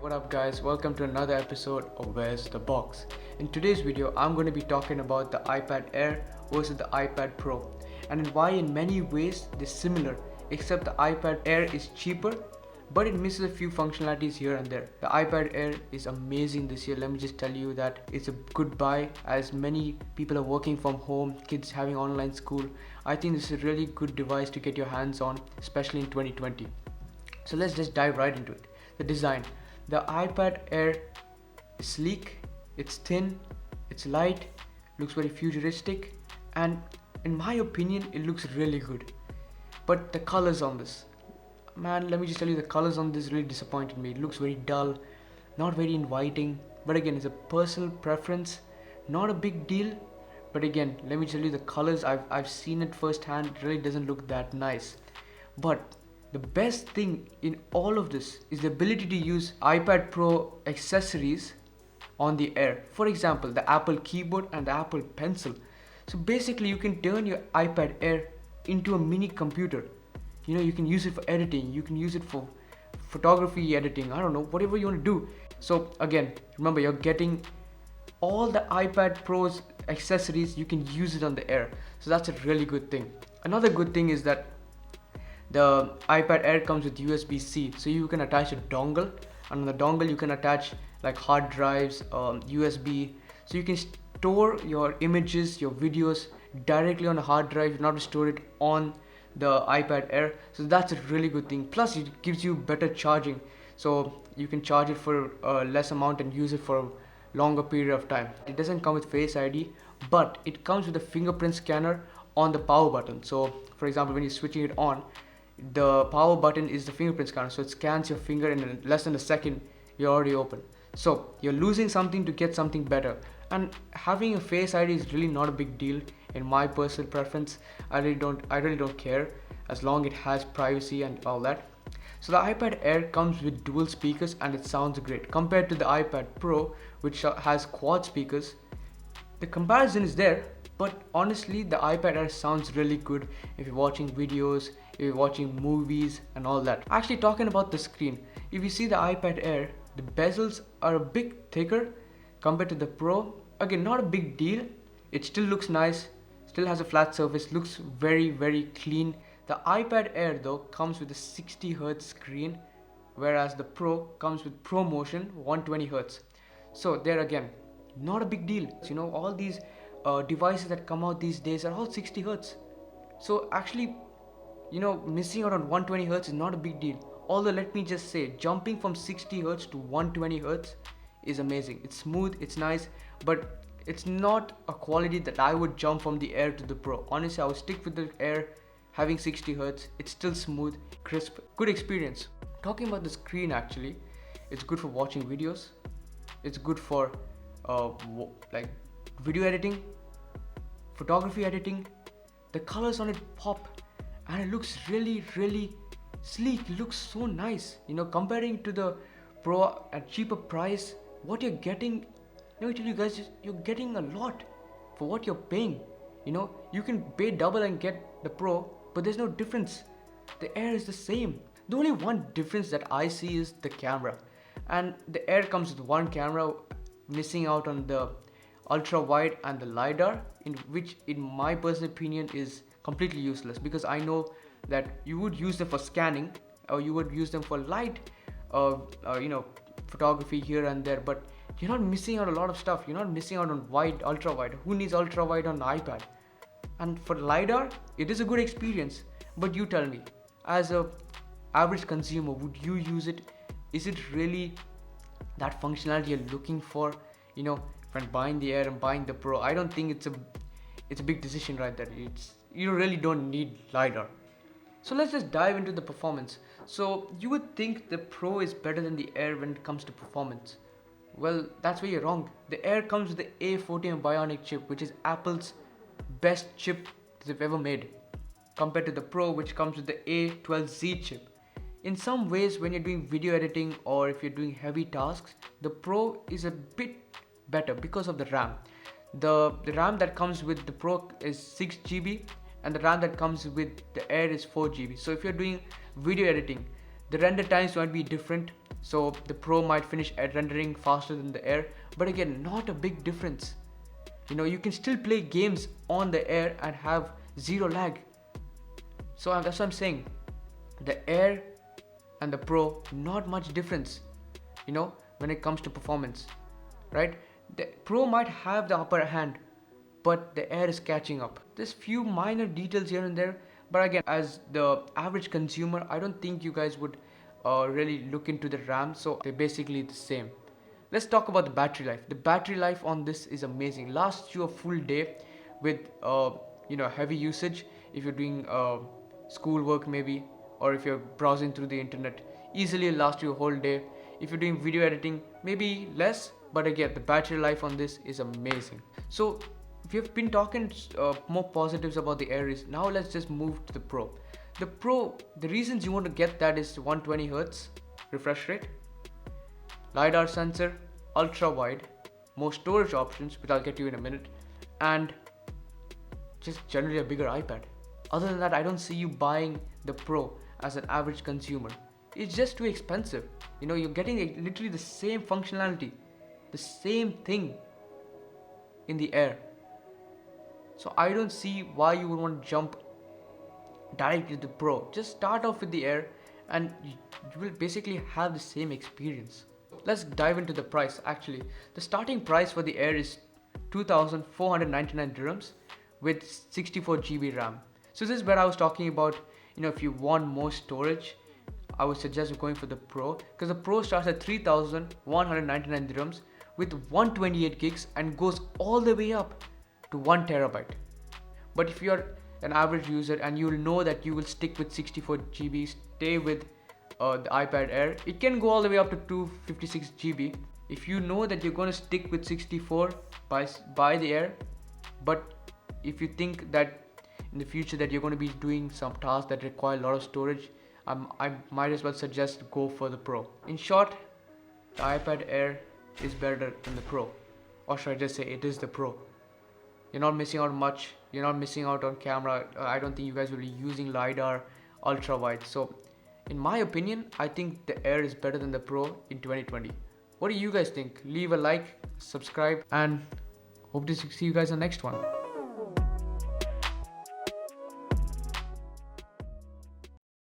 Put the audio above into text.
What up guys, welcome to another episode of Where's the Box. In today's video, I'm going to be talking about the iPad Air versus the iPad Pro and why in many ways they're similar, except the iPad Air is cheaper but it misses a few functionalities here and there. The iPad Air is amazing this year. Let me just tell you that it's a good buy, as many people are working from home, kids having online school. I think this is a really good device to get your hands on, especially in 2020. So let's just dive right into it. The design. The iPad Air is sleek, it's thin, it's light, looks very futuristic, and in my opinion it looks really good. But the colors on this, man, let me just tell you, the colors on this really disappointed me. It looks very dull, not very inviting, but again, it's a personal preference, not a big deal. But again, let me tell you, the colors, I've seen it firsthand, it really doesn't look that nice. But the best thing in all of this is the ability to use iPad Pro accessories on the Air. For example, the Apple keyboard and the Apple pencil. So basically you can turn your iPad Air into a mini computer. You know, you can use it for editing, you can use it for photography editing, I don't know, whatever you want to do. So again, remember, you're getting all the iPad Pro's accessories, you can use it on the Air. So that's a really good thing. Another good thing is that the iPad Air comes with USB-C, so you can attach a dongle, and on the dongle you can attach like hard drives, USB, so you can store your images, your videos directly on a hard drive, not to store it on the iPad Air. So that's a really good thing. Plus it gives you better charging, so you can charge it for a less amount and use it for a longer period of time. It doesn't come with Face ID, but it comes with a fingerprint scanner on the power button. So for example, when you're switching it on, the power button is the fingerprint scanner, so it scans your finger in less than a second, you're already open. So you're losing something to get something better, and having a Face ID is really not a big deal in my personal preference. I really don't care, as long it has privacy and all that. So the iPad Air comes with dual speakers and it sounds great compared to the iPad Pro, which has quad speakers. The comparison is there, but honestly the iPad Air sounds really good if you're watching videos, if you're watching movies and all that. Actually, talking about the screen, if you see the iPad Air, the bezels are a bit thicker compared to the Pro. Again, not a big deal, it still looks nice, still has a flat surface, looks very clean. The iPad Air though comes with a 60Hz screen, whereas the Pro comes with ProMotion 120Hz. So there again, not a big deal. You know, all these devices that come out these days are all 60Hz. So actually, you know, missing out on 120Hz is not a big deal. Although let me just say, jumping from 60Hz to 120Hz is amazing. It's smooth, it's nice, but it's not a quality that I would jump from the Air to the Pro. Honestly, I would stick with the Air having 60Hz. It's still smooth, crisp, good experience. Talking about the screen, actually, it's good for watching videos. It's good for like video editing, photography editing. The colors on it pop, and it looks really sleek. It looks so nice. You know, comparing to the Pro at cheaper price, what you're getting, let me tell you guys, you're getting a lot for what you're paying. You know, you can pay double and get the Pro, but there's no difference. The Air is the same. The only one difference that I see is the camera, and the Air comes with one camera, missing out on the ultra wide and the LiDAR, in which in my personal opinion is completely useless, because I know that you would use them for scanning, or you would use them for light you know, photography here and there, but you're not missing out a lot of stuff. You're not missing out on wide, ultra wide. Who needs ultra wide on the iPad? And for LiDAR, it is a good experience, but you tell me, as a average consumer, would you use it? Is it really that functionality you're looking for? You know, when buying the Air and buying the Pro, I don't think it's a big decision right there. You really don't need LiDAR. So let's just dive into the performance. So you would think the Pro is better than the Air when it comes to performance. Well, that's where you're wrong. The Air comes with the A14 Bionic chip, which is Apple's best chip they've ever made, compared to the Pro, which comes with the A12Z chip. In some ways, when you're doing video editing or if you're doing heavy tasks, the Pro is a bit better because of the RAM. The RAM that comes with the Pro is 6GB, and the RAM that comes with the Air is 4GB. So if you're doing video editing, The render times might be different, so the Pro might finish at rendering faster than the Air, but again, not a big difference. You know, you can still play games on the Air and have zero lag. So that's what I'm saying. The Air and the Pro, not much difference, you know, when it comes to performance, right? The Pro might have the upper hand, but the Air is catching up. There's few minor details here and there, but again, as the average consumer, I don't think you guys would really look into the RAM, so they're basically the same. Let's talk about the battery life. The battery life on this is amazing. Lasts you a full day with you know, heavy usage. If you're doing schoolwork maybe, or if you're browsing through the internet, easily lasts you a whole day. If you're doing video editing, maybe less, but again, the battery life on this is amazing. So we have been talking more positives about the Air. Is now let's just move to the Pro. The Pro, the reasons you want to get that is 120 Hz refresh rate, LiDAR sensor, ultra wide, more storage options, which I'll get to in a minute, and just generally a bigger iPad. Other than that, I don't see you buying the Pro as an average consumer. It's just too expensive. You know, you're getting literally the same functionality, the same thing in the Air. So I don't see why you would want to jump directly to the Pro. Just start off with the Air and you will basically have the same experience. Let's dive into the price. Actually, the starting price for the Air is 2,499 dirhams with 64 GB RAM. So this is where I was talking about, you know, if you want more storage, I would suggest going for the Pro, because the Pro starts at 3,199 dirhams with 128 gigs and goes all the way up to 1 terabyte. But if you're an average user and you'll know that you will stick with 64 GB, stay with the iPad Air, it can go all the way up to 256 GB. If you know that you're going to stick with 64, buy the Air. But if you think that in the future that you're going to be doing some tasks that require a lot of storage, I might as well suggest go for the Pro. In short, the iPad Air is better than the Pro, or should I just say it is the Pro. You're not missing out much. You're not missing out on camera. I don't think you guys will be using LiDAR ultra wide. So in my opinion, I think the Air is better than the Pro in 2020. What do you guys think? Leave a like, subscribe, and hope to see you guys on the next one.